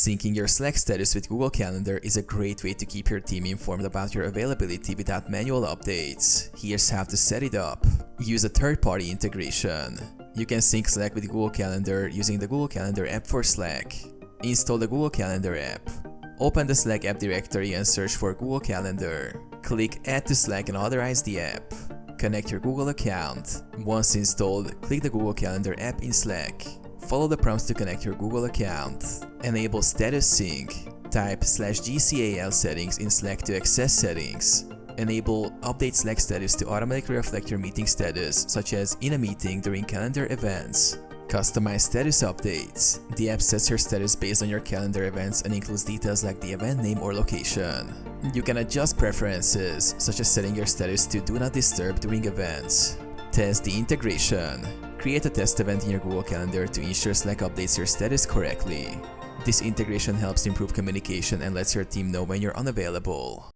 Syncing your Slack status with Google Calendar is a great way to keep your team informed about your availability without manual updates. Here's how to set it up. Use a third-party integration. You can sync Slack with Google Calendar using the Google Calendar app for Slack. Install the Google Calendar app. Open the Slack app directory and search for Google Calendar. Click Add to Slack and authorize the app. Connect your Google account. Once installed, click the Google Calendar app in Slack. Follow the prompts to connect your Google account. Enable status sync. Type /gcal settings in Slack to access settings. Enable update Slack status to automatically reflect your meeting status, such as in a meeting during calendar events. Customize status updates. The app sets your status based on your calendar events and includes details like the event name or location. You can adjust preferences, such as setting your status to Do Not Disturb during events. Test the integration. Create a test event in your Google Calendar to ensure Slack updates your status correctly. This integration helps improve communication and lets your team know when you're unavailable.